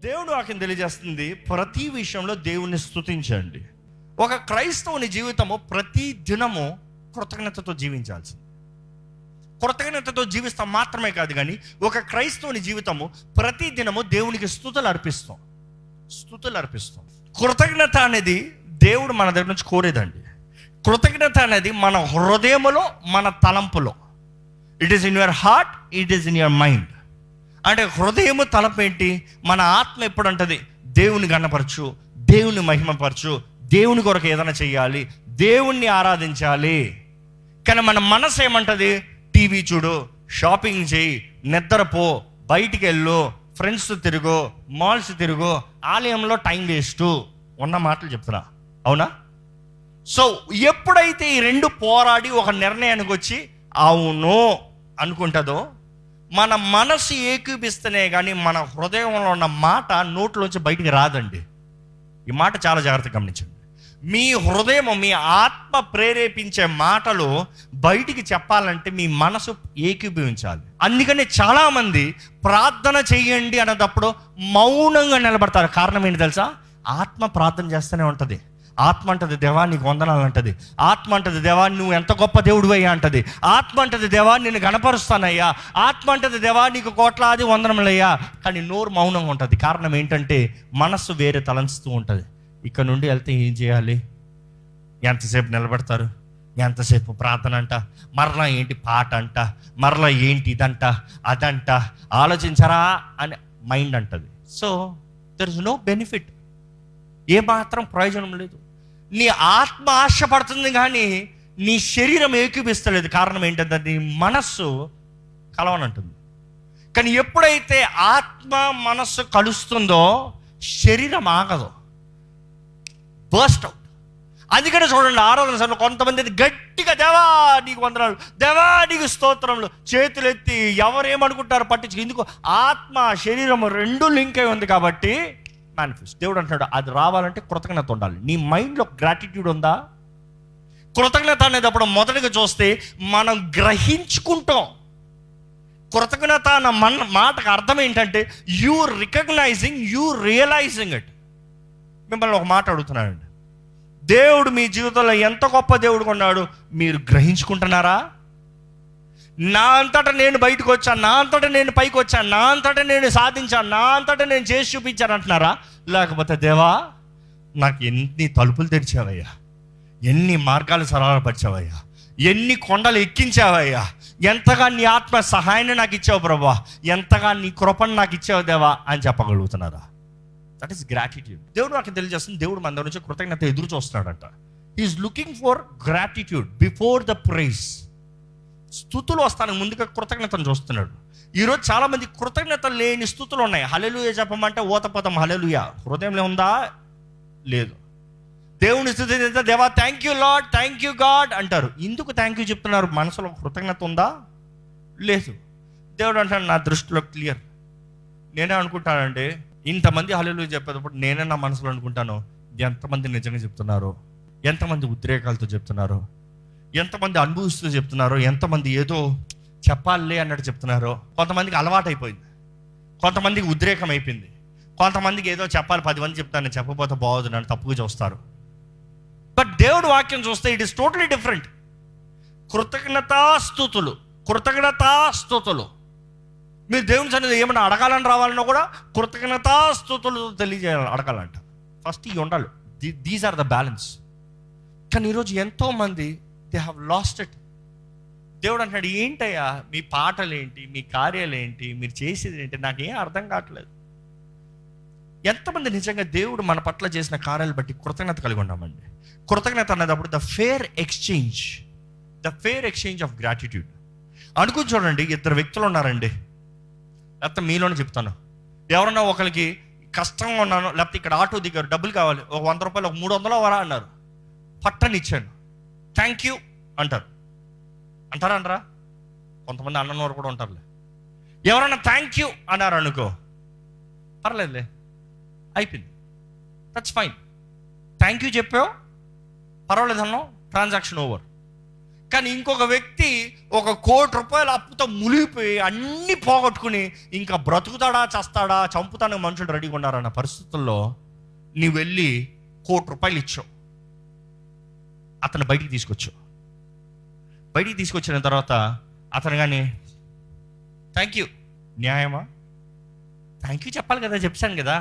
దేవుడు వాక్యం తెలియజేస్తుంది, ప్రతి విషయంలో దేవుణ్ణి స్తుతించండి. ఒక క్రైస్తవుని జీవితము ప్రతి దినము కృతజ్ఞతతో జీవించాల్సింది. కృతజ్ఞతతో జీవిస్తాం మాత్రమే కాదు, కానీ ఒక క్రైస్తవుని జీవితము ప్రతి దినము దేవునికి స్తుతులు అర్పిస్తాం. కృతజ్ఞత అనేది దేవుడు మన దగ్గర నుంచి కోరేదండి. కృతజ్ఞత అనేది మన హృదయములో, మన తలంపులో. It is in your heart, it is in your mind. అంటే హృదయము, తలంపు ఏంటి? మన ఆత్మ ఎప్పుడు అంటది, దేవుని గణపరచు, దేవుని మహిమపరచు, దేవుని కొరకు ఏదైనా చెయ్యాలి, దేవుణ్ణి ఆరాధించాలి. కానీ మన మనసు ఏమంటది? టీవీ చూడు, షాపింగ్ చేయి, నిద్రపో, బయటికి వెళ్ళు, ఫ్రెండ్స్ తిరుగు, మాల్స్ తిరుగు, ఆలయంలో టైం వేస్ట్. ఉన్న మాటలు చెప్తున్నా, అవునా? సో ఎప్పుడైతే ఈ రెండు పోరాడి ఒక నిర్ణయానికి వచ్చి అవును అనుకుంటుందో, మన మనసు ఏకీపిస్తేనే కానీ మన హృదయంలో ఉన్న మాట నోట్లోంచి బయటికి రాదండి. ఈ మాట చాలా జాగ్రత్తగా గమనించండి. మీ హృదయం, మీ ఆత్మ ప్రేరేపించే మాటలు బయటికి చెప్పాలంటే మీ మనసు ఏకీభవించాలి. అందుకని చాలామంది ప్రార్థన చెయ్యండి అన్నప్పుడు మౌనంగా నిలబడతారు. కారణం ఏంటి తెలుసా? ఆత్మ ప్రార్థన చేస్తూనే ఉంటుంది. ఆత్మ అంటది, దేవా నీకు వందనాలు అంటది. ఆత్మ అంటది, దేవా నువ్వు ఎంత గొప్ప దేవుడు అయ్యా అంటది. ఆత్మ అంటది, దేవా నిన్ను గణపరుస్తానయ్యా. ఆత్మ అంటది, దేవా నీకు కోట్లాది వందనములయ్యా. కానీ నోరు మౌనంగా ఉంటుంది. కారణం ఏంటంటే మనస్సు వేరే తలంచుతూ ఉంటుంది. ఇక్కడ నుండి వెళ్తే ఏం చేయాలి? ఎంతసేపు నిలబడతారు? ఎంతసేపు ప్రార్థన అంట, మరలా ఏంటి పాట అంట, మరలా ఏంటి ఇదంట అదంట, ఆలోచించరా అని మైండ్ అంటది. So there is no benefit, ఏమాత్రం ప్రయోజనం లేదు. నీ ఆత్మ ఆశపడుతుంది కానీ నీ శరీరం ఏకీపిస్తలేదు. కారణం ఏంటంటే నీ మనస్సు కలవనంటుంది. కానీ ఎప్పుడైతే ఆత్మ మనస్సు కలుస్తుందో శరీరం ఆగదు, బర్స్ట్ అవుట్. అందుకనే చూడండి, ఆరాధన సమయంలో కొంతమంది గట్టిగా దేవా నీకు వందనాలు, దేవా నీకు స్తోత్రములు, చేతులెత్తి ఎవరేమనుకుంటారో పట్టించు. ఎందుకు? ఆత్మ శరీరం రెండు లింక్ అయి ఉంది కాబట్టి మేనిఫెస్ట్. దేవుడు అంటున్నాడు, అది రావాలంటే కృతజ్ఞత ఉండాలి. నీ మైండ్లో గ్రాటిట్యూడ్ ఉందా? కృతజ్ఞత అనేటప్పుడు మొదటిగా చూస్తే మనం గ్రహించుకుంటాం. కృతజ్ఞత అన్న మాటకు అర్థం ఏంటంటే you recognising, you realising it. మిమ్మల్ని ఒక మాట అడుగుతున్నానండి, దేవుడు మీ జీవితంలో ఎంత గొప్ప దేవుడు కొన్నాడు మీరు గ్రహించుకుంటున్నారా? నా అంతటా నేను బయటకు వచ్చాను, నా అంతటా నేను పైకి వచ్చాను, నా అంతటా నేను సాధించాను, నా అంతటా నేను చేసి చూపించాను అంటున్నారా? లేకపోతే దేవా నాకు ఎన్ని తలుపులు తెరిచావయ్యా, ఎన్ని మార్గాలు సరళపరిచావయ్యా, ఎన్ని కొండలు ఎక్కించావయ్యా, ఎంతగా నీ ఆత్మ సహాయాన్ని నాకు ఇచ్చావు ప్రభువా, ఎంతగా నీ కృపను నాకు ఇచ్చావు దేవా అని చెప్పగలుగుతున్నారా? That is gratitude. దేవుడు నాకు తెలియజేస్తుంది, దేవుడు మన దగ్గర నుంచి కృతజ్ఞత ఎదురు చూస్తున్నాడంట. He is looking for gratitude before the praise. స్తుతులు వస్తానికి ముందుగా కృతజ్ఞతను చూస్తున్నాడు. ఈరోజు చాలామంది కృతజ్ఞత లేని స్థుతులు ఉన్నాయి. హల్లెలూయా చెప్పమంటే ఓతపదం హల్లెలూయా, హృదయంలో ఉందా? లేదు. దేవుని స్థుతి చేస్తే దేవా thank you lord, thank you God అంటారు. ఎందుకు థ్యాంక్ యూ చెప్తున్నారు? మనసులో కృతజ్ఞత ఉందా? లేదు. దేవుడు అంటాడు, నా దృష్టిలో క్లియర్. నేనే అనుకుంటానంటే ఇంతమంది హల్లెలూయా చెప్పేటప్పుడు నేనే నా మనసులో అనుకుంటాను, ఎంతమంది నిజంగా చెప్తున్నారు, ఎంతమంది ఉద్రేకాలతో చెప్తున్నారు, ఎంతమంది అనుభవిస్తూ చెప్తున్నారో, ఎంతమంది ఏదో చెప్పాలి అన్నట్టు చెప్తున్నారో. కొంతమందికి అలవాటు అయిపోయింది, కొంతమందికి ఉద్రేకం అయిపోయింది, కొంతమందికి ఏదో చెప్పాలి, 10 మంది చెప్తాను, నేను చెప్పకపోతే బాగోదు నన్ను తప్పుగా చూస్తారు. బట్ దేవుడు వాక్యం చూస్తే ఇట్ ఈస్ టోటలీ డిఫరెంట్. కృతజ్ఞతాస్తుతులు. మీరు దేవుని సన్నిధిలో ఏమైనా అడగాలని రావాలన్నా కూడా కృతజ్ఞతాస్తుతులు తెలియజేయాలి, అడగాలంట. ఫస్ట్ ఇవి ఉండాలి. These are the balance. కానీ ఈరోజు ఎంతోమంది దే హ్యావ్ లాస్ట్ ఇట్. దేవుడు అంటాడు, ఏంటయ్యా మీ పాటలు ఏంటి, మీ కార్యాలు ఏంటి, మీరు చేసేది ఏంటి, నాకేం అర్థం కావట్లేదు. ఎంతమంది నిజంగా దేవుడు మన పట్ల చేసిన కార్యాలు బట్టి కృతజ్ఞత కలిగి ఉన్నామండి? కృతజ్ఞత అనేటప్పుడు the fair exchange of gratitude. అనుకుని చూడండి, 2 వ్యక్తులు ఉన్నారండి, లేకపోతే మీలోనే చెప్తాను, ఎవరన్నా ఒకరికి కష్టంగా ఉన్నాను, లేకపోతే ఇక్కడ ఆటో దిగారు, డబ్బులు కావాలి, ఒక 100 రూపాయలు, ఒక 300 వరా అన్నారు, పట్టని ఇచ్చాను, థ్యాంక్ యూ అంటారు. అంటారా? కొంతమంది అన్నవారు కూడా ఉంటారులే. ఎవరన్నా థ్యాంక్ యూ అన్నారు అనుకో, పర్లేదులే, అయిపోయింది, దట్స్ ఫైన్. థ్యాంక్ యూ చెప్పావు, పర్వాలేదు అన్నావు, ట్రాన్సాక్షన్ ఓవర్. కానీ ఇంకొక వ్యక్తి 1,00,00,000 అప్పుతో మునిగిపోయి అన్నీ పోగొట్టుకుని ఇంకా బ్రతుకుతాడా చస్తాడా చంపుతానికి మనుషులు రెడీగా ఉన్నారన్న పరిస్థితుల్లో నీవు వెళ్ళి ₹1,00,00,000 ఇచ్చావు. అతను బయటికి తీసుకొచ్చిన తర్వాత అతను కానీ థ్యాంక్ యూ, న్యాయమా? థ్యాంక్ యూ చెప్పాలి కదా, చెప్పాను కదా,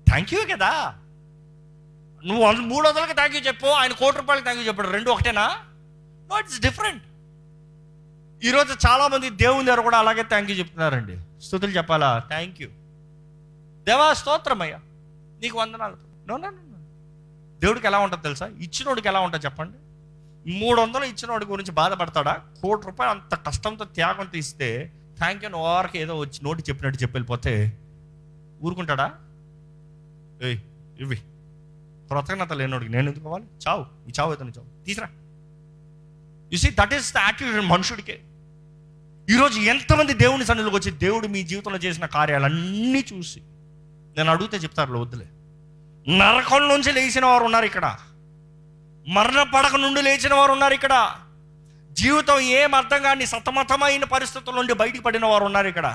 థ్యాంక్ యూ కదా. నువ్వు 300కి థ్యాంక్ యూ చెప్పు, ఆయన ₹1,00,00,000 థ్యాంక్ యూ చెప్పాడు, రెండు ఒకటేనా? No, it's different. ఈరోజు చాలామంది దేవుని దగ్గర కూడా అలాగే థ్యాంక్ యూ చెప్తున్నారండి. స్తుతులు చెప్పాలా? థ్యాంక్ యూ దేవా, స్తోత్రమయ్యా, నీకు వందనాలు. నో నో నో, దేవుడికి ఎలా ఉంటుంది తెలుసా? ఇచ్చినోడికి ఎలా ఉంటుంది చెప్పండి? 300 ఇచ్చినోడి గురించి బాధపడతాడా? ₹1,00,00,000 అంత కష్టంతో త్యాగంతో ఇస్తే థ్యాంక్ యూ ఓవర్కి ఏదో వచ్చి నోటి చెప్పినట్టు చెప్పి వెళ్ళిపోతే ఊరుకుంటాడా? ఏయ్ ఇవి కృతజ్ఞత లేనోడికి నేను ఎందుకు కావాలి? చావు, ఈ చావు అయితే చావు, తీసురా. You see, that is the attitude మనుషుడికే. ఈరోజు ఎంతమంది దేవుని సన్నిధిలోకి వచ్చి దేవుడు మీ జీవితంలో చేసిన కార్యాలన్నీ చూసి నేను అడిగితే చెప్తారు వద్దులే. నరకం నుంచి లేచిన వారు ఉన్నారు ఇక్కడ, మరణ పడక నుండి లేచిన వారు ఉన్నారు ఇక్కడ, జీవితం ఏం అర్థం కాని సతమతమైన పరిస్థితుల నుండి బయటికి పడిన వారు ఉన్నారు ఇక్కడ.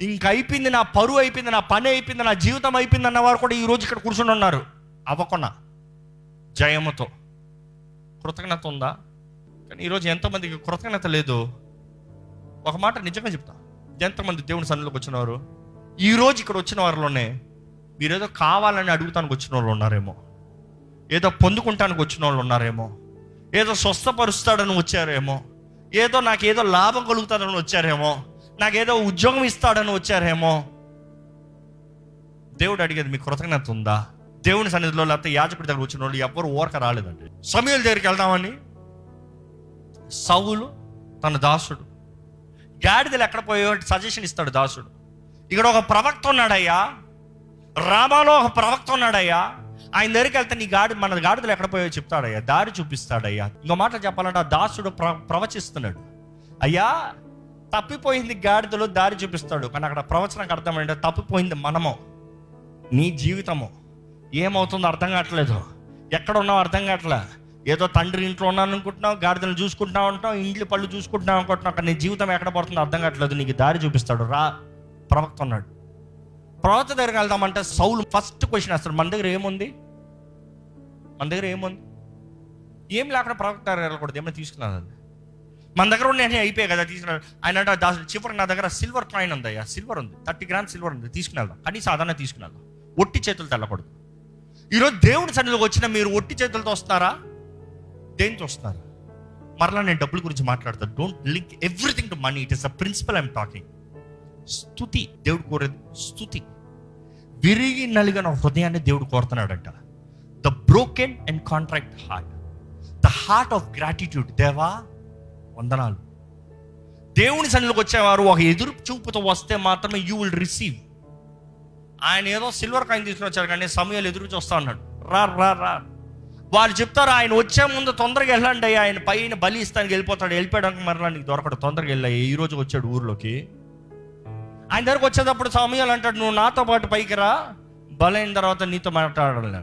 ఇంక అయిపోయింది, నా పరువు అయిపోయింది, నా పని అయిపోయింది, నా జీవితం అయిపోయింది అన్నవారు కూడా ఈరోజు ఇక్కడ కూర్చొని ఉన్నారు. అవ్వకుండా జయముతో. కృతజ్ఞత ఉందా? కానీ ఈరోజు ఎంతమందికి కృతజ్ఞత లేదు. ఒక మాట నిజంగా చెప్తా, ఎంతమంది దేవుని సన్నిధిలోకి వచ్చినవారు ఈరోజు ఇక్కడ వచ్చిన వారిలోనే మీరేదో కావాలని అడుగుతానికి వచ్చిన వాళ్ళు ఉన్నారేమో, ఏదో పొందుకుంటానికి వచ్చిన వాళ్ళు ఉన్నారేమో, ఏదో స్వస్థపరుస్తాడని వచ్చారేమో, ఏదో నాకేదో లాభం కలుగుతాడని వచ్చారేమో, నాకేదో ఉద్యోగం ఇస్తాడని వచ్చారేమో. దేవుడు అడిగేది మీ కృతజ్ఞత ఉందా? దేవుని సన్నిధిలో లేకపోతే యాజకుడి దగ్గర వచ్చిన వాళ్ళు ఎవ్వరు ఓరక రాలేదండి. సమూయేలు దగ్గరికి వెళ్దామని సౌలు తన దాసుడు గాడిదలు ఎక్కడ పోయో సజెషన్ ఇస్తాడు దాసుడు. ఇక్కడ ఒక ప్రవక్త ఉన్నాడయ్యా, రామాలో ఒక ప్రవక్త ఉన్నాడయ్యా, ఆయన దగ్గరికి వెళ్తే మన గాడిదలు ఎక్కడ పోయో చెప్తాడయ్యా, దారి చూపిస్తాడయ్యా. ఇంకో మాట చెప్పాలంటే ఆ దాసుడు ప్రవచిస్తున్నాడు, అయ్యా తప్పిపోయింది గాడిదలు దారి చూపిస్తాడు. కానీ అక్కడ ప్రవచనకు అర్థం ఏంటంటే తప్పిపోయింది మనము, నీ జీవితము. ఏమవుతుందో అర్థం కావట్లేదు, ఎక్కడ ఉన్నావు అర్థం కావట్లే. ఏదో తండ్రి ఇంట్లో ఉన్నాను అనుకుంటున్నావు, గాడిదలు చూసుకుంటున్నావు అంటున్నావు, ఇండ్లు పళ్ళు చూసుకుంటున్నావు అనుకుంటున్నావు, అక్కడ నీ జీవితం ఎక్కడ పడుతుందో అర్థం కావట్లేదు. నీకు దారి చూపిస్తాడు, రా. ప్రవక్త ఉన్నాడు. ప్రవక్త దగ్గరికి వెళ్దామంటే సౌలు ఫస్ట్ క్వశ్చన్ వేస్తాడు, మన దగ్గర ఏముంది? ఏం లేకుండా ప్రవక్త దగ్గర వెళ్ళకూడదు, ఏమైనా తీసుకున్నాను, మన దగ్గర ఉన్న అయిపోయాయి కదా తీసుకున్నాడు. ఆయన అంటే దాసుడు చివరికి నా దగ్గర సిల్వర్ కాయిన్ ఉందయ్యా, సిల్వర్ ఉంది, 30 grams సిల్వర్ ఉంది, తీసుకుని వెళ్దాం. కానీ సాధారణ తీసుకుని వెళ్దాం, ఒట్టి చేతులతో వెళ్ళకూడదు. ఈరోజు దేవుడి సన్నిధిలోకి వచ్చిన మీరు ఒట్టి చేతులతో వస్తున్నారా? దేనితో వస్తున్నారు? మరలా నేను డబ్బుల గురించి మాట్లాడతాను. Don't link everything to money, it is the principle I'm talking. స్తుతి దేవుడు కోరేది, స్తుతి. విరిగి నలిగిన హృదయాన్ని దేవుడు కోరుతున్నాడంట. The broken and contrite heart, the heart of gratitude. దేవా వందనాలు. దేవుని సన్నిధిలోకి వచ్చేవారు ఒక ఎదురు చూపుతో వస్తే మాత్రమే యూ విల్ రిసీవ్. ఆయన ఏదో సిల్వర్ కాయిన్ తీసుకుని వచ్చారు, కానీ సమయాలు ఎదురు చూస్తా ఉన్నాడు, రా రా రా. వాళ్ళు చెప్తారు ఆయన వచ్చే ముందు తొందరగా వెళ్ళండి అయ్యా, ఆయన పైన బలి ఇస్తానికి వెళ్ళిపోతాడు, వెళ్ళిపోయడానికి మరలా నీకు దొరకడు, తొందరగా వెళ్ళాయి. ఈ రోజు వచ్చాడు ఊర్లోకి, ఆయన దగ్గరకు వచ్చేటప్పుడు సమయాలు అంటాడు, నువ్వు నాతో పాటు పైకి రా, బలైన తర్వాత నీతో మాట్లాడాలి.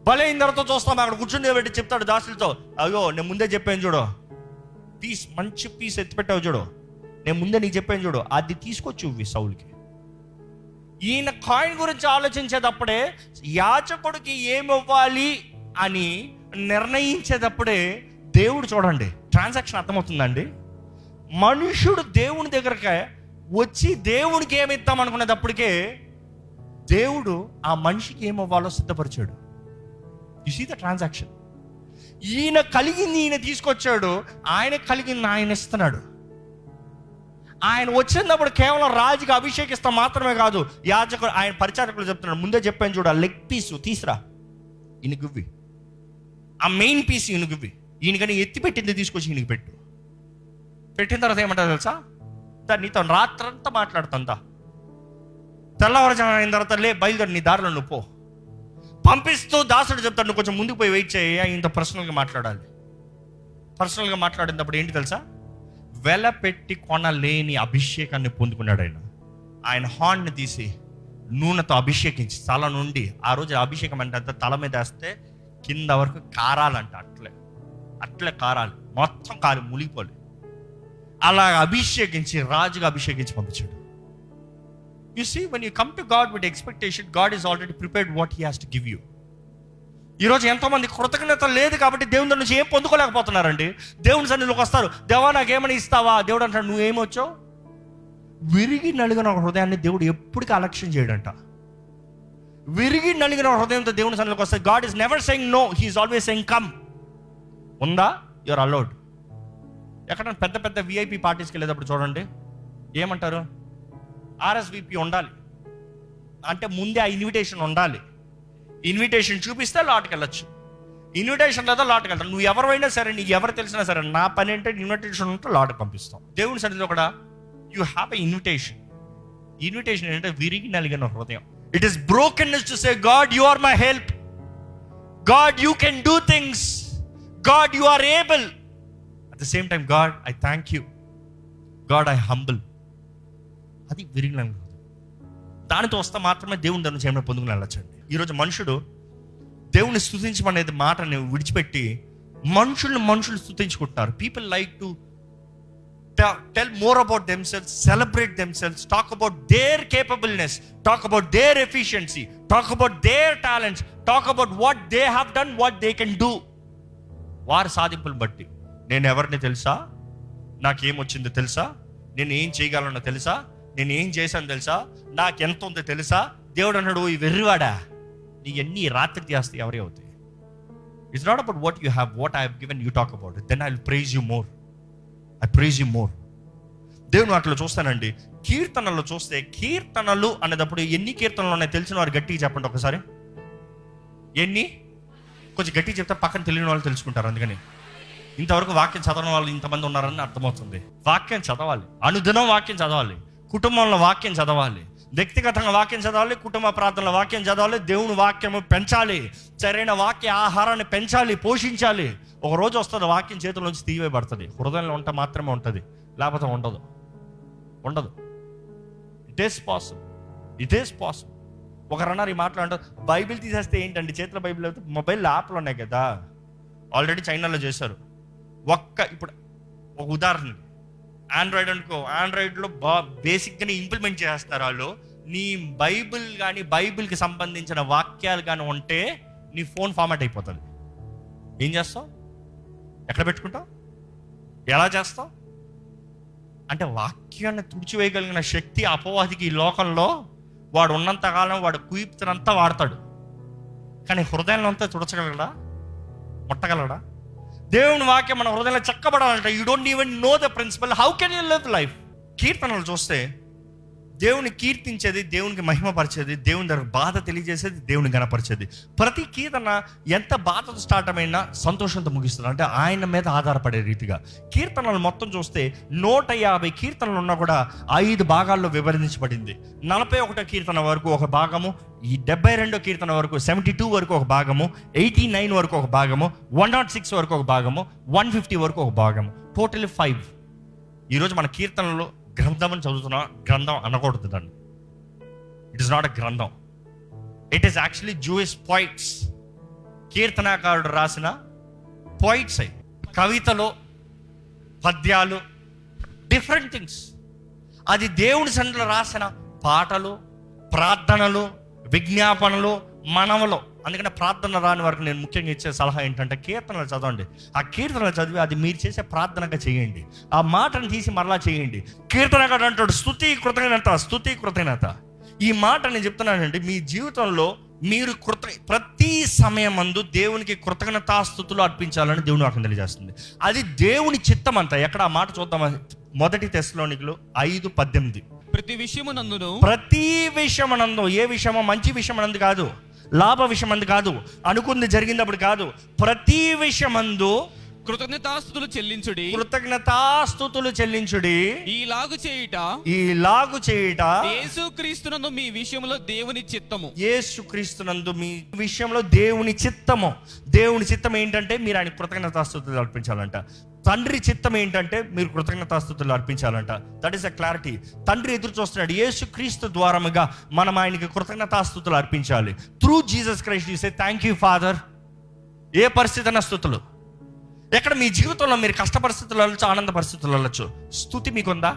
బలైన తర్వాత చూస్తాం అక్కడ కూర్చుని పెట్టి చెప్తాడు దాసులతో, అయ్యో నేను ముందే చెప్పాను చూడు, పీస్ మంచి పీస్ ఎత్తిపెట్టావు చూడు, నేను ముందే నీకు చెప్పాను చూడు, అది తీసుకొచ్చి ఇవ్వి సౌలుకి. ఈయన కాయిన్ గురించి ఆలోచించేటప్పుడే, యాజకుడికి ఏమివ్వాలి అని నిర్ణయించేటప్పుడే దేవుడు చూడండి, ట్రాన్సాక్షన్ అర్థమవుతుందండి. మనుషుడు దేవుని దగ్గరకే వచ్చి దేవునికి ఏమి ఇద్దాం అనుకునేటప్పటికే దేవుడు ఆ మనిషికి ఏమివ్వాలో సిద్ధపరిచాడు. You see the transaction. ఈయన కలిగింది ఈయన తీసుకొచ్చాడు, ఆయన కలిగింది ఆయన ఇస్తున్నాడు. ఆయన వచ్చినప్పుడు కేవలం రాజుకి అభిషేకిస్తాం మాత్రమే కాదు, యాజకుడు ఆయన పరిచారకులు చెప్తున్నాడు, ముందే చెప్పాను చూడు, ఆ లెగ్ పీసు తీసురా ఈయనకివ్వి, ఆ మెయిన్ పీస్ ఈయనకివ్వి, ఈయనకని ఎత్తి పెట్టింది తీసుకొచ్చి ఈయనకి పెట్టు. పెట్టిన తర్వాత ఏమంటారు తెలుసా, నీతో రాత్రంతా మాట్లాడుతుందా, తెల్లవారుజామున అయిన తర్వాత బయలుదేరి నీ దారిలో నువ్వు పో. పంపిస్తూ దాసుడు చెప్తాడు, నువ్వు కొంచెం ముందుకు పోయి వెయిట్ చేయి, ఇంత పర్సనల్గా మాట్లాడాలి. పర్సనల్గా మాట్లాడినప్పుడు ఏంటి తెలుసా, వెల పెట్టి కొనలేని అభిషేకాన్ని పొందుకున్నాడు ఆయన. ఆయన హార్న్ని తీసి నూనెతో అభిషేకించి తల నుండి, ఆ రోజు అభిషేకం అంటే అంత తల మీద వేస్తే కింద వరకు కారాలంట, అట్లే అట్లే కారాలి, మొత్తం కాలి మునిగిపోలే. అలా అభిషేకించి రాజుగా అభిషేకించి పంపించాడు. You see, when you come to God with expectation, God is already prepared what he has to give you. ఈరోజు ఎంతోమంది కృతజ్ఞత లేదు కాబట్టి దేవుని దగ్గర నుంచి ఏం పొందుకోలేకపోతున్నారండి. దేవుని సన్నిధిలోకి వస్తారు, దేవా నాకేమని ఇస్తావా? దేవుడు అంటాడు, నువ్వేమొచ్చావు? విరిగి నలిగిన హృదయాన్ని దేవుడు ఎప్పటికీ అలక్ష్యం చేయడంట. విరిగి నలిగిన హృదయంతో దేవుని సన్నిధిలోకి వస్తే God is never saying no, he is always saying come. ఉందా? You're allowed. ఎక్కడ పెద్ద పెద్ద విఐపి పార్టీస్కి వెళ్ళేటప్పుడు చూడండి, ఏమంటారు? RSVP ఉండాలి అంటే ముందే ఆ ఇన్విటేషన్ ఉండాలి. ఇన్విటేషన్ చూపిస్తే లాట్కి వెళ్ళొచ్చు, ఇన్విటేషన్ లేదా లాట్కి వెళ్తాను. నువ్వు ఎవరైనా సరే, నీకు ఎవరు తెలిసినా సరే, నా పని అంటే ఇన్విటేషన్ ఉంటే లాట్కి పంపిస్తాం. దేవుని సన్నిధిలో కూడా you have a invitation. Invitation ఏంటంటే విరిగి నలిగిన హృదయం. It is brokenness to say God you are my help, God you can do things, God you are able. At the same time God I thank you, God I humble. అది విరిగి నలిగిన హృదయం. దానితో వస్తే మాత్రమే దేవుని దాని నుంచి ఏమైనా పొందుకుని వెళ్ళొచ్చండి. ఈరోజు మనుషుడు దేవుని స్తుతించమనేది మాటని విడిచిపెట్టి మనుషులు స్తుతించుకుంటారు. People like to tell more about themselves, celebrate themselves, talk about their capableness, talk about their efficiency, talk about their talents, talk about what they have done, what they can do. వారి సాధింపులు బట్టి, నేను ఎవరిని తెలుసా, నాకేమొచ్చిందో తెలుసా, నేను ఏం చేయగలను తెలుసా, నేను ఏం చేశాను తెలుసా, నాకు ఎంత ఉందో తెలుసా. దేవుడు అన్నాడు, ఈ వెర్రివాడా, నీ ఎన్ని రాత్రికి చేస్తే ఎవరే అవుతాయి. It's not about what you have, what I have given, you talk about it, then I will praise you more. I praise you more. దేవుని వాటిలో చూస్తానండి. కీర్తనల్లో చూస్తే, కీర్తనలు అనేటప్పుడు ఎన్ని కీర్తనలు ఉన్నాయి తెలిసిన వారు గట్టిగా చెప్పండి ఒకసారి. ఎన్ని? కొంచెం గట్టిగా చెప్తే పక్కన తెలియని వాళ్ళు తెలుసుకుంటారు. అందుకని ఇంతవరకు వాక్యం చదవని వాళ్ళు ఇంతమంది ఉన్నారని అర్థమవుతుంది. వాక్యం చదవాలి, అనుదినం వాక్యం చదవాలి, కుటుంబంలో వాక్యం చదవాలి, వ్యక్తిగతంగా వాక్యం చదవాలి, కుటుంబ ప్రార్థనలో వాక్యం చదవాలి, దేవుని వాక్యము పెంచాలి, సరైన వాక్య ఆహారాన్ని పెంచాలి, పోషించాలి. ఒక రోజు వస్తుంది వాక్యం చేతుల్లోంచి తీయబడుతుంది. హృదయంలో ఉంటే మాత్రమే ఉంటుంది, లేకపోతే ఉండదు. It is possible. ఒకరన్నారు ఈ మాట్లాడంటారు, బైబిల్ తీసేస్తే ఏంటండి, చేతిలో బైబిల్ అయితే మొబైల్ యాప్లు ఉన్నాయి కదా, ఆల్రెడీ చైనాలో చేశారు. ఇప్పుడు ఒక ఉదాహరణ, ఆండ్రాయిడ్ అనుకో, ఆండ్రాయిడ్లో బేసిక్గానే ఇంప్లిమెంట్ చేస్తారు వాళ్ళు. నీ బైబిల్ కానీ, బైబిల్కి సంబంధించిన వాక్యాలు కానీ ఉంటే నీ ఫోన్ ఫార్మాట్ అయిపోతుంది. ఏం చేస్తావు? ఎక్కడ పెట్టుకుంటావు? ఎలా చేస్తావు? అంటే వాక్యాన్ని తుడిచివేయగలిగిన శక్తి అపవాదికి ఈ లోకంలో వాడు ఉన్నంతకాలం వాడు కుయిప్తనంతా వాడతాడు, కానీ హృదయంలో అంతా తుడచగలడా, ముట్టగలడా? దేవుని వాక్యం మన హృదయంలో చెక్కబడాలంటే you don't even know the principle, how can you live life? కీర్తనలు చూస్తే దేవుని కీర్తించేది, దేవునికి మహిమపరిచేది, దేవుని దగ్గర బాధ తెలియజేసేది, దేవుని గణపరిచేది. ప్రతి కీర్తన ఎంత బాధతో స్టార్ట్ అయినా సంతోషంతో ముగిస్తుంది, అంటే ఆయన మీద ఆధారపడే రీతిగా. కీర్తనలు మొత్తం చూస్తే 150 కీర్తనలు ఉన్నా కూడా 5 భాగాల్లో విభజించబడింది. 41 కీర్తన వరకు ఒక భాగము, ఈ 72 కీర్తన వరకు 72 వరకు ఒక భాగము, 89 వరకు ఒక భాగము, 106 వరకు ఒక భాగము, 150 వరకు ఒక భాగము, టోటల్ 5. ఈరోజు మన కీర్తనలో గ్రంథం అని చదువుతున్నా, గ్రంథం అనకూడదు దాన్ని. ఇట్ ఈస్ నాట్ ఎ గ్రంథం, it is actually Jewish poets. కీర్తనాకారుడు రాసిన పోయిట్స్ అయి, కవితలు, పద్యాలు, డిఫరెంట్ థింగ్స్. అది దేవుని సన్నిధిలో రాసిన పాటలు, ప్రార్థనలు, విజ్ఞాపనలు, మనవలు. అందుకనే ప్రార్థన రాని వరకు నేను ముఖ్యంగా ఇచ్చే సలహా ఏంటంటే, కీర్తనలు చదవండి. ఆ కీర్తనలు చదివి అది మీరు చేసే ప్రార్థనగా చేయండి. ఆ మాటను తీసి మరలా చేయండి. కీర్తనగా అంటాడు స్తుతి కృతజ్ఞత. ఈ మాట నేను చెప్తున్నానండి, మీ జీవితంలో మీరు ప్రతి సమయమందు దేవునికి కృతజ్ఞతాస్తుతులు అర్పించాలని దేవుని వాక్యం తెలియజేస్తుంది. అది దేవుని చిత్తం అంతా. ఎక్కడ ఆ మాట చూద్దాం, 1 తెస్సలోనికలు 5:18. ప్రతి విషయమునందు, ఏ విషయమో, మంచి విషయమనందు కాదు, లాభ విషయమందు కాదు, అనుకుంది జరిగినప్పుడు కాదు, ప్రతి విషయమందు కృతజ్ఞతాస్తుతులు చెల్లించుడి. ఈలాగు చేయుట యేసుక్రీస్తునందు మీ విషయంలో దేవుని చిత్తము. దేవుని చిత్తం ఏంటంటే మీరు ఆయన కృతజ్ఞతాస్తుతులు అర్పించాలంట. తండ్రి చిత్తం ఏంటంటే మీరు కృతజ్ఞతాస్తుతులు అర్పించాలంట. That is a clarity. తండ్రి ఎదురు చూస్తున్నాడు, యేసుక్రీస్తు ద్వారముగా మనం ఆయనకి కృతజ్ఞతాస్తుతులు అర్పించాలి. Through Jesus Christ you say thank you father. ఏ పరిస్థితి అన్న స్తుతులు, ఎక్కడ మీ జీవితంలో మీరు కష్ట పరిస్థితులు వెళ్ళచ్చు, ఆనంద పరిస్థితులు వెళ్ళచ్చు, స్తుతి మీకుందా?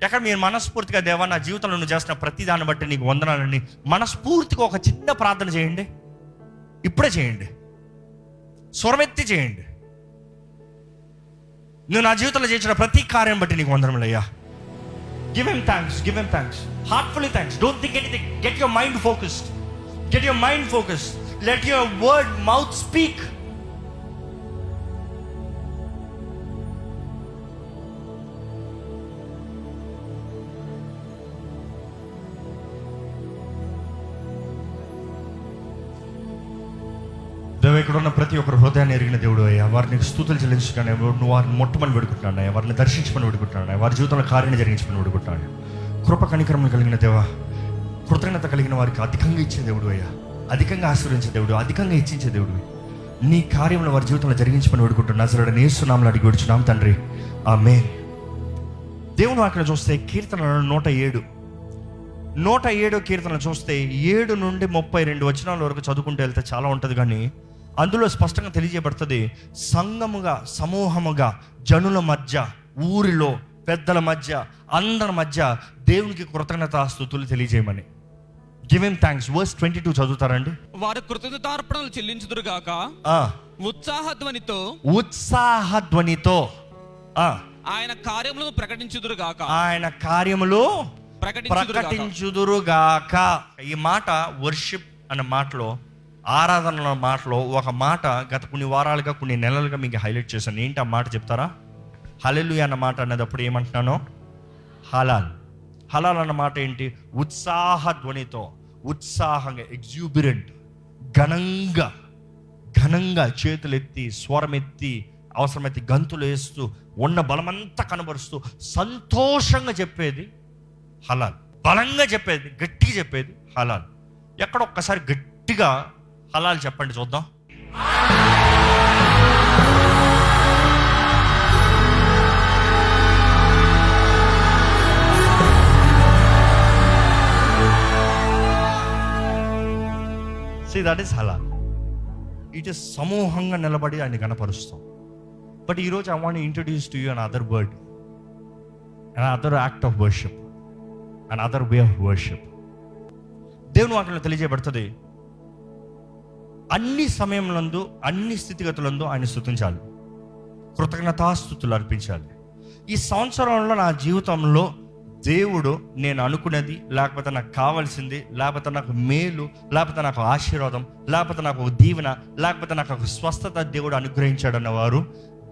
ఎక్కడ మీరు మనస్ఫూర్తిగా దేవా నా జీవితంలో నువ్వు చేస్తున్న ప్రతి దాన్ని బట్టి నీకు వందనాలని మనస్ఫూర్తిగా ఒక చిన్న ప్రార్థన చేయండి. ఇప్పుడే చేయండి, స్వరమెత్తి చేయండి. నువ్వు నా జీవితంలో చేసిన ప్రతి కార్యం బట్టి నీకు వందనములయ్యా. Give him thanks, give him thanks. Heartfully thanks. Don't think anything. Get your mind focused. Get your mind focused. Let your mouth speak. దేవ, ఇక్కడ ఉన్న ప్రతి ఒక్కరు హృదయాన్ని ఎరిగిన దేవుడు అయ్యా, వారిని స్తుతులు చెల్లించుకున్నాను. నువ్వు వారిని మొట్టమని వేడుకుంటున్నాను అయ్యా, వారిని దర్శించమని వేడుకుంటున్నాను, వారి జీవితంలో కార్యాన్ని జరిగించమని వేడుకుంటున్నాను. కృప కనికరములు కలిగిన దేవ, కృతజ్ఞత కలిగిన వారికి అధికంగా ఇచ్చే దేవుడు అయ్యా, అధికంగా ఆశీర్వదించే దేవుడు, అధికంగా ఇచ్చించే దేవుడు. నీ కార్యంలో వారి జీవితంలో జరిగించమని వేడుకుంటున్నాను. నజరేయుడైన యేసు నామములో అడిగి వేడుచున్నాం తండ్రి, ఆమేన్. దేవుని వాక్యం చూస్తే కీర్తనలు 107 కీర్తనలు చూస్తే 7 నుండి 32 వచనాల వరకు చదువుకుంటూ వెళ్తే చాలా ఉంటుంది, కానీ అందులో స్పష్టంగా తెలియజేయబడుతుంది సంఘముగా, సమూహముగా, జనుల మధ్య, ఊరిలో పెద్దల మధ్య, అందరి మధ్య దేవునికి కృతజ్ఞతాస్తుతులు తెలియజేయమని. Give him thanks. వర్స్ 22 చదువుతారండి. వారు కృతజ్ఞతార్పణలు చెల్లించుదురుగాక ఉత్సాహధ్వనితో ఆయన కార్యములను ప్రకటించుదురుగాక. ఆయన కార్యములు ప్రకటించుదురుగాక. ఈ మాట వర్షిప్ అన్న మాటలో, ఆరాధన మాటలో ఒక మాట గత కొన్ని వారాలుగా, కొన్ని నెలలుగా మీకు హైలైట్ చేశాను. ఏంటి ఆ మాట చెప్తారా? హల్లెలూయా అన్న మాట అన్నదప్పుడు ఏమంటున్నాను? హలాల్. హలాల్ అన్న మాట ఏంటి? ఉత్సాహ ధ్వనితో, ఉత్సాహంగా, ఎగ్జూబిరెంట్, ఘనంగా చేతులెత్తి, స్వరమెత్తి, అవసరమైతే గంతులు వేస్తూ, ఉన్న బలమంతా కనబరుస్తూ సంతోషంగా చెప్పేది హలాల్. బలంగా చెప్పేది, గట్టిగా చెప్పేది హలాల్. ఎక్కడ ఒక్కసారి గట్టిగా హలాల్ చెప్పండి చూద్దాం. See, that is halal. It is సమూహంగా నిలబడి ఆయన కనపరుస్తాం. బట్ ఈరోజు I want to introduce to you another word, another act of worship, another way of worship. దేవుని వాక్యంలో తెలియజేయబడుతుంది, అన్ని సమయంలందు, అన్ని స్థితిగతులందు ఆయన స్తుతించాలి, కృతజ్ఞతాస్తుతులు అర్పించాలి. ఈ సంవత్సరంలో నా జీవితంలో దేవుడు నేను అనుకున్నది, లేకపోతే నాకు కావాల్సింది, లేకపోతే నాకు మేలు, లేకపోతే నాకు ఆశీర్వాదం, లేకపోతే నాకు ఒక దీవెన, లేకపోతే నాకు ఒక స్వస్థత దేవుడు అనుగ్రహించాడు అన్నవారు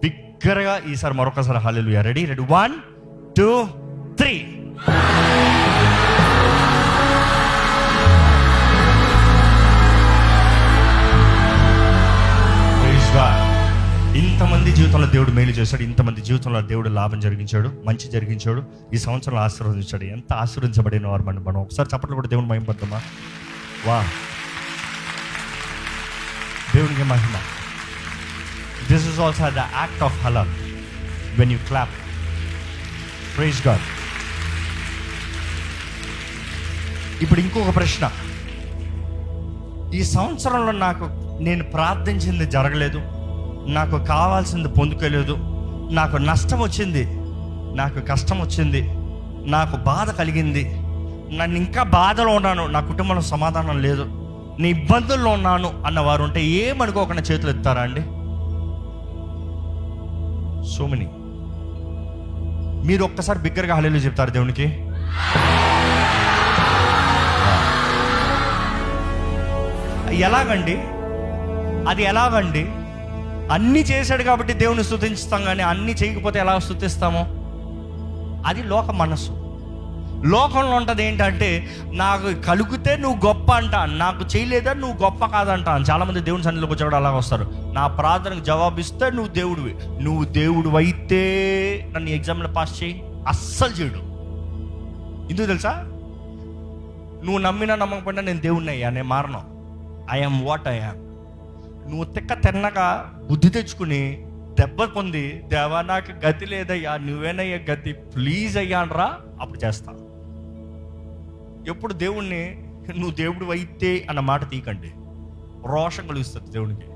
బిగ్గరగా ఈసారి మరొకసారి హల్లెలూయా. రెడీ? 1 2 3. ఇంతమంది జీవితంలో దేవుడు మేలు చేశాడు, ఇంతమంది జీవితంలో దేవుడు లాభం జరిగించాడు, మంచి జరిగించాడు, ఈ సంవత్సరంలో ఆశీర్వదించాడు. ఎంత ఆశీర్వదించబడిన వారు మనం ఒకసారి చప్పట్లు కూడా దేవుని మహిమపడతామా? వా, దేవునికి మహిమ. This is also the act of hallel when you clap. Praise God. ఇప్పుడు ఇంకొక ప్రశ్న. ఈ సంవత్సరంలో నేను ప్రార్థించింది జరగలేదు, నాకు కావాల్సింది పొందుకోలేదు, నాకు నష్టం వచ్చింది, నాకు కష్టం వచ్చింది, నాకు బాధ కలిగింది, నన్ను ఇంకా బాధలో ఉన్నాను, నా కుటుంబంలో సమాధానం లేదు, నీ ఇబ్బందుల్లో ఉన్నాను అన్నవారు ఉంటే ఏమనుకోకుండా చేతులు ఎత్తారా అండి? So many. మీరు ఒక్కసారి బిగ్గరగా హల్లెలూయా చెప్తారు దేవునికి. ఎలాగండి అది? ఎలాగండి? అన్నీ చేశాడు కాబట్టి దేవుని స్తుతిస్తాం, కానీ అన్నీ చేయకపోతే ఎలా స్తుతిస్తాము? అది లోక మనసు. లోకంలో ఉంటుంది ఏంటంటే, నాకు కలిగితే నువ్వు గొప్ప అంట, నాకు చేయలేదా నువ్వు గొప్ప కాదంట. చాలామంది దేవుని సన్నిధిలోకి వచ్చేవాడు అలాగ వస్తారు. నా ప్రార్థనకు జవాబిస్తే నువ్వు దేవుడివి, నువ్వు దేవుడు అయితే నన్ను ఎగ్జామ్లో పాస్ చేయి. అస్సలు చేయడు. ఎందుకు తెలుసా? నువ్వు నమ్మినా నమ్మకపోయినా నేను దేవుడిని అయ్యా, నేను మారను. I'm what I'm. నువ్వు తిన్నగా బుద్ధి తెచ్చుకుని దెబ్బ పొంది, దేవా నాకు గతి లేదయ్యా, నువ్వేనయ్యా గతి, ప్లీజ్ అయ్యా అనరా, అప్పుడు చేస్తా. ఎప్పుడు దేవుణ్ణి నువ్వు దేవుడు అయితే అన్న మాట తీయకండి. రోషం కలుగుతుంది దేవునికి.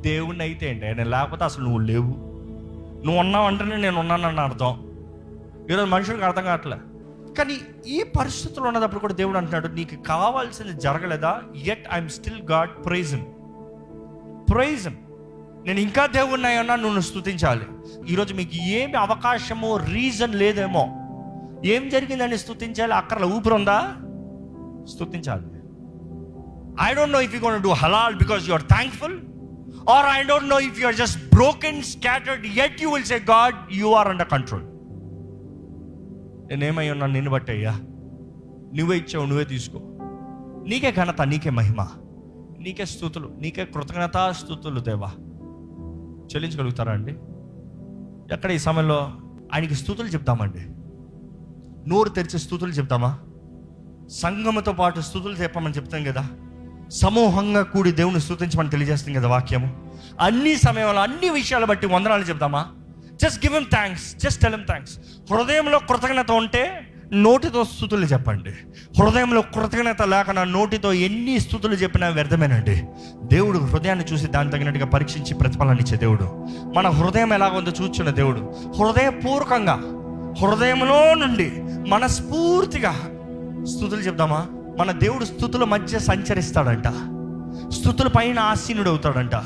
దేవుణ్ణి అయితే ఏంటి, నేను లేకపోతే అసలు నువ్వు లేవు, నువ్వు ఉన్నావంటేనే నేను ఉన్నానన్న అర్థం. ఈరోజు మనుషులకు అర్థం కావట్లే. కానీ ఈ పరిస్థితులు ఉన్నప్పుడు కూడా దేవుడు అంటున్నాడు, నీకు కావాల్సింది జరగలేదా, yet I'm still God, praise him, praise him. నేను ఇంకా దేవుణ్ణి అయ్యన్నా, నువ్వు స్తుతించాలి. ఈరోజు మీకు ఏమి అవకాశమో రీజన్ లేదేమో, ఏం జరిగిందని స్తుతించాలి అక్కర్ల, ఊపిరి ఉందా, స్తుతించాలి. I don't know if you're going to do halal because you are thankful, or I don't know if you are just broken, scattered, yet you will say, God, you are under control. నేనేమై ఉన్నా నిన్ను బట్టి అయ్యా, నువ్వే ఇచ్చావు, నువ్వే తీసుకో. నీకే ఘనత, నీకే మహిమ, నీకే స్తుతులు, నీకే కృతజ్ఞత స్తుతులు దేవా. చెల్లించగలుగుతారా అండి? ఎక్కడ ఈ సమయంలో ఆయనకి స్తుతులు చెప్తామండి? నోరు తెరిచి స్తుతులు చెప్తామా? సంఘముతో పాటు స్తుతులు చెప్పమని చెప్తాం కదా, సమూహంగా కూడి దేవుని స్తుతించమని తెలియజేస్తుంది కదా వాక్యము. అన్ని సమయంలో అన్ని విషయాలు బట్టి వందనాలు చెప్తామా? Just give him thanks, just tell him thanks. హృదయంలో కృతజ్ఞత ఉంటే నోటితో స్తుతులు చెప్పండి. హృదయంలో కృతజ్ఞత లేకుండా నోటితో ఎన్ని స్తుతులు చెప్పినా వ్యర్థమేనండి. దేవుడు హృదయాన్ని చూసి దాన్ని తగినట్టుగా పరీక్షించి ప్రతిఫలాన్ని ఇచ్చే దేవుడు. మన హృదయం ఎలాగుందో చూస్తున్న దేవుడు. హృదయపూర్వకంగా, హృదయంలో నుండి మనస్ఫూర్తిగా స్తుతులు చెప్దామా? మన దేవుడు స్తుతుల మధ్య సంచరిస్తాడంట, స్తుతుల పైన ఆసీనుడు అవుతాడంట.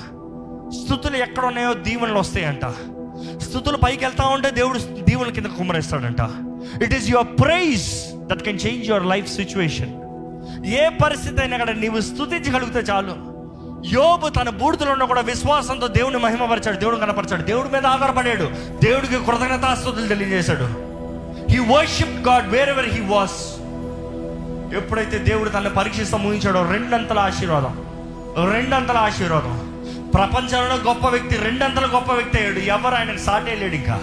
స్తుతులు ఎక్కడ ఉన్నాయో దీవెనలు వస్తాయంట. స్తుతులు పైకి వెళ్తా ఉంటే దేవుడు దీవెనల కింద కుమ్మరిస్తాడంట. It is your praise that can change your life situation. ఏ పరిస్థితి అయినా కూడా నీవు స్తుతించగలిగితే చాలు. యోబు తన బూడిదలో ఉన్న కూడా విశ్వాసంతో దేవుని మహిమపరిచాడు, దేవుడు కనపరిచాడు, దేవుడి మీద ఆధారపడాడు, దేవుడికి కృతజ్ఞతాస్తుతులు తెలియజేశాడు. He worshipped God where ever he was. ఎప్పుడైతే దేవుడు తనని పరీక్షిస్తూ ముగించాడో, రెండంతల ఆశీర్వాదం, రెండంతల ఆశీర్వాదం. ప్రపంచంలో గొప్ప వ్యక్తి, రెండంతల గొప్ప వ్యక్తి అయ్యాడు. ఎవరు ఆయనకు సాటే లేడు. ఇంకా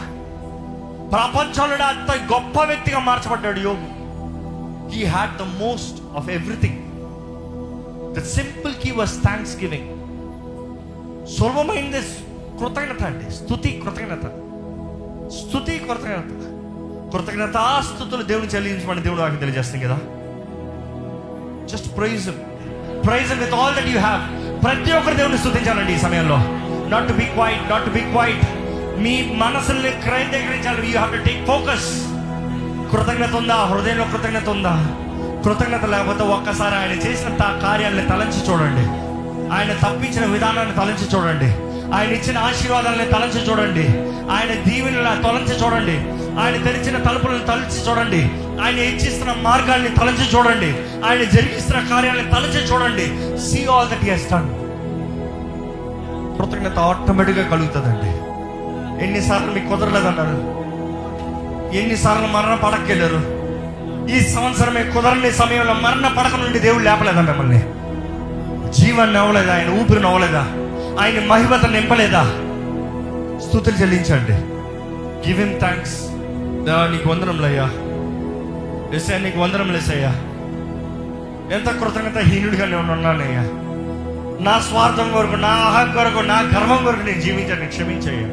ప్రపంచంలో అంత గొప్ప వ్యక్తిగా మార్చబడ్డాడు యోబు. He had the most of everything. The simple key was thanks giving. సులభమైనది కృతజ్ఞత అండి. స్తుతి, కృతజ్ఞత, స్తుతి, కృతజ్ఞత. కృతజ్ఞతాస్తుతులు దేవుని చెల్లించమని దేవుడు నాకు తెలియజేస్తుంది కదా. Just praise him, praise him with all that you have. ప్రతి ఒక్కరు దేవుని స్తుతించాలండి ఈ సమయంలో. Not to be quiet, not to be quiet. మీ మనసుల్ని క్రయీకరించాలి. You have to take focus. కృతజ్ఞత ఉందా? హృదయంలో కృతజ్ఞత ఉందా? కృతజ్ఞత లేకపోతే ఒక్కసారి ఆయన చేసిన కార్యాలను తలంచి చూడండి, ఆయన తప్పించిన విధానాన్ని తలంచి చూడండి, ఆయన ఇచ్చిన ఆశీర్వాదాలను తలంచి చూడండి, ఆయన దీవెనలను తలంచి చూడండి, ఆయన తెరిచిన తలుపులను తలంచి చూడండి, ఆయన ఇచ్చిస్తున్న మార్గాల్ని తలంచి చూడండి, ఆయన జరిగిస్తున్న కార్యాలను తలంచి చూడండి. See all that he has done. కృతజ్ఞత ఆటోమేటిక్గా కలుగుతుందండి. ఎన్నిసార్లు మీకు కుదరలేదన్నారు, ఎన్నిసార్లు మరణ పడకెళ్ళారు. ఈ సంవత్సరమే కుదరని సమయంలో మరణ పడక నుండి దేవుడు లేపలేదా మిమ్మల్ని? జీవాన్ని అవ్వలేదా? ఆయన ఊపిరిని అవ్వలేదా? ఆయన మహిమత నింపలేదా? స్తుతులు చెల్లించండి. Give him thanks. నీకు వందనములయ్యా, ఎస్ఐ నీకు వందనములేసయ్యా. ఎంత కృతజ్ఞత హీనుడిగా నేను ఉన్నానయ్యా. నా స్వార్థం కొరకు, నా అహం కొరకు, నా గర్వం కొరకు నేను జీవించాను, క్షమించయ్యా.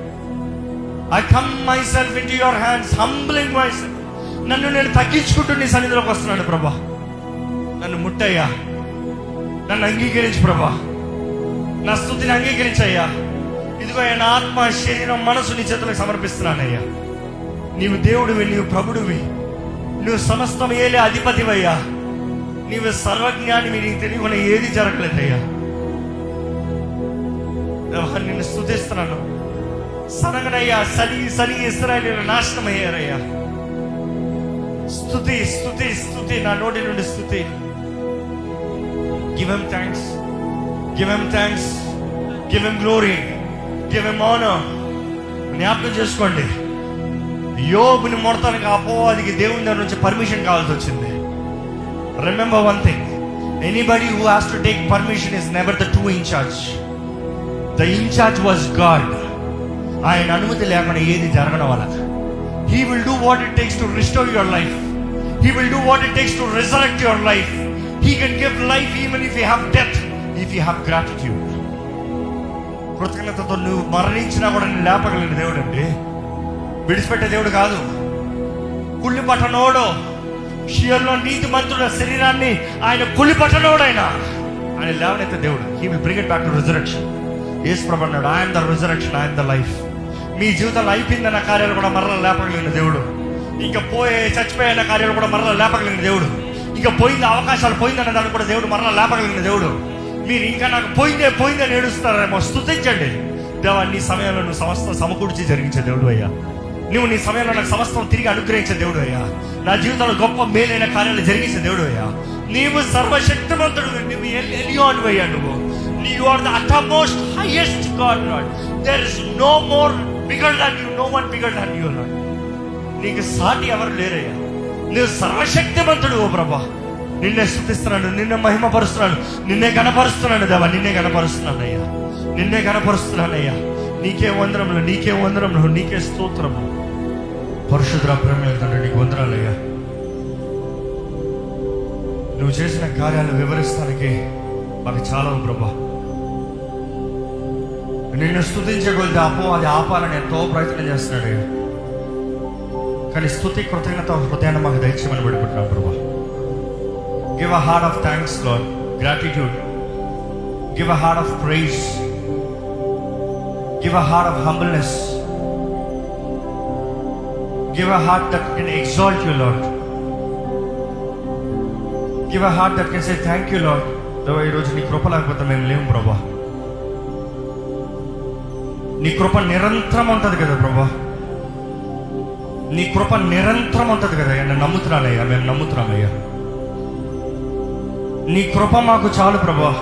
I come myself into your hands, humbling myself. నన్ను నేను తగ్గించుకుంటూ నీ సన్నిధిలోకి వస్తున్నాను ప్రభా. నన్ను ముట్టయ్యా, నన్ను అంగీకరించు ప్రభా, నా స్తుతిని అంగీకరించయ్యా. ఇదిగో నా ఆత్మ, శరీరం, మనసు నీ చేతులకు సమర్పిస్తున్నానయ్యా. నీవు దేవుడివి, నీవు ప్రభుడివి, నువ్వు సమస్తం ఏలే అధిపతివయ్యా. నీవు సర్వజ్ఞానివి, నీకు తెలియకుండా ఏది జరగలేదయ్యా. నిన్ను స్తుతిస్తున్నాను. సనగనయ్యా, సని ఇశ్రాయేలీయులు నాశనం అయ్యారయ్యా. స్తుతి, స్తుతి, స్తుతి, నా నోటి నుండి స్తుతి. Give him thanks, give him thanks, give him glory, give him honour. జ్ఞాపకం చేసుకోండి, యోబుని మొడతానికి అపవాదికి దేవుని దగ్గర నుంచి పర్మిషన్ కావాల్సి వచ్చింది. Remember one thing, anybody who has to take permission is never the true in-charge. The in-charge was God. ఆయన అనుమతి లేకుండా ఏది జరగడం వల్ల He will do what it takes to restore your life. He will do what it takes to resurrect your life. He can give life even if you have death, if you have gratitude. కృతజ్ఞతతో నువ్వు మరణించినా కూడా నేను లేపగలిగిన దేవుడు అండి, విడిచిపెట్టే దేవుడు కాదు. కుళ్ళి పట్టనోడు, షియోలో నీతిమంతుల శరీరాన్ని ఆయన కుళ్ళి పట్టనోడు, ఆయన లేవనైతే దేవుడు. He will bring it back to resurrection. యేసు ప్రభు అన్నాడు, I'm the resurrection, I'm the life. మీ జీవితంలో అయిపోయిందన్న కార్యాలు కూడా మరలా లేపగలిగిన దేవుడు. ఇంకా చచ్చిపోయిన కార్యాలు కూడా మరలా లేపగలిగిన దేవుడు. ఇంకా పోయింది, అవకాశాలు పోయిందన్న దాన్ని కూడా దేవుడు మరలా లేపగలిగిన దేవుడు. మీరు ఇంకా నాకు పోయిందే అని ఏడుస్తారేమో, స్తుతించండి. దేవా, నీ సమయంలో నువ్వు సమస్తం సమకూర్చి జరిగించే దేవుడు అయ్యా. నువ్వు నీ సమయంలో నాకు సమస్తం తిరిగి అనుగ్రహించే దేవుడు అయ్యా. నా జీవితంలో గొప్ప మేలైన కార్యాలు జరిగించే దేవుడు అయ్యా. నీవు సర్వశక్తిమంతుడు, నువ్వు ఎలియోన్ అయ్యా. You are the uttermost highest God, Lord. There is no more bigger than you, no one bigger than you, Lord. నీకు సాటి ఎవరు లేరయ్యా. నువ్వు సర్వశక్తిమంతుడు ఓ ప్రభా. నిన్నే స్తుతిస్తున్నాను, నిన్నే మహిమపరుస్తున్నాను, నిన్నే గణపరుస్తున్నాను దేవా. నిన్నే గణపరుస్తున్నానయ్యా, నిన్నే గణపరుస్తున్నానయ్యా. నీకే వందనములు, నీకే వందనములు, నీకే స్తోత్రము. పరిశుద్ధ ప్రేమ తండ్రి, నీకు వందనాలయ్యా. నువ్వు చేసిన కార్యాలు వివరిస్తానికి మాకు చాలా ప్రభా. నిన్ను స్తుతించగలిగితే అది ఆపాలని ఎంతో ప్రయత్నం చేస్తున్నాడు. కానీ స్తుతి కృతజ్ఞత హృదయాన్ని మాకు దయచేయమని పెడుకుంటున్నాం ప్రభా. Give a heart of thanks Lord, gratitude. Give a heart of praise. Give a heart of humbleness. Give a heart that can exalt you Lord. Give a heart that can say thank you Lord. దేవా, ఈరోజు నీ కృప లేకపోతే మేము లేము ప్రభా. నీ కృప నిరంతరం ఉంటుంది కదా ప్రభా. నీ కృప నిరంతరం ఉంటుంది కదా. నేను నమ్ముతున్నానయ్యా, మేము నమ్ముతున్నామయ్యా. నీ కృప మాకు చాలు ప్రభా.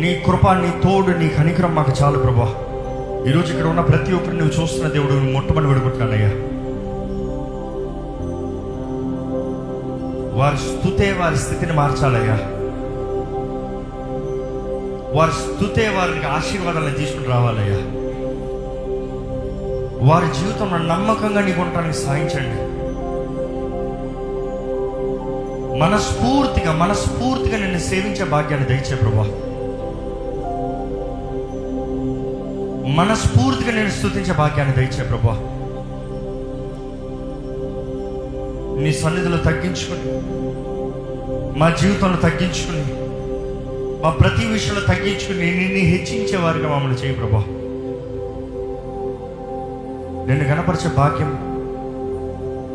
నీ కృప, నీ తోడు, నీ కనికరం మాకు చాలు ప్రభా. ఈరోజు ఇక్కడ ఉన్న ప్రతి ఒక్కరిని నువ్వు చూస్తున్న దేవుడు, మొట్టమొదటి పెడుకుంటున్నానయ్యా. వారి స్తుతే వారి స్థితిని మార్చాలయ్యా. వారి స్తుతే వారికి ఆశీర్వాదాలను తీసుకుని రావాలయ్యా. వారి జీవితంలో నమ్మకంగా నీకు ఉండడానికి సాయించండి. మనస్ఫూర్తిగా నిన్ను సేవించే భాగ్యాన్ని దయచే ప్రభా. మనస్ఫూర్తిగా నేను స్తుతించే భాగ్యాన్ని దయచే ప్రభా. నీ సన్నిధిలో తగ్గించుకుని, మా జీవితంలో తగ్గించుకుని, మా ప్రతి విషయంలో తగ్గించుకుని నిన్ను హెచ్చించే వారిగా మమ్మల్ని చేయి ప్రభా. నిన్ను గణపరిచే భాగ్యం,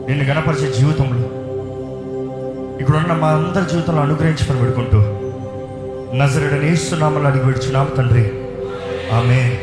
నిన్ను గణపరిచే జీవితంలో ఇక్కడున్న మా అందరి జీవితంలో అనుగ్రహించమని పెడుకుంటూ నజరేయుడైన యేసు నామములో అడిగి వేడుచున్నాము తండ్రి, ఆమేన్.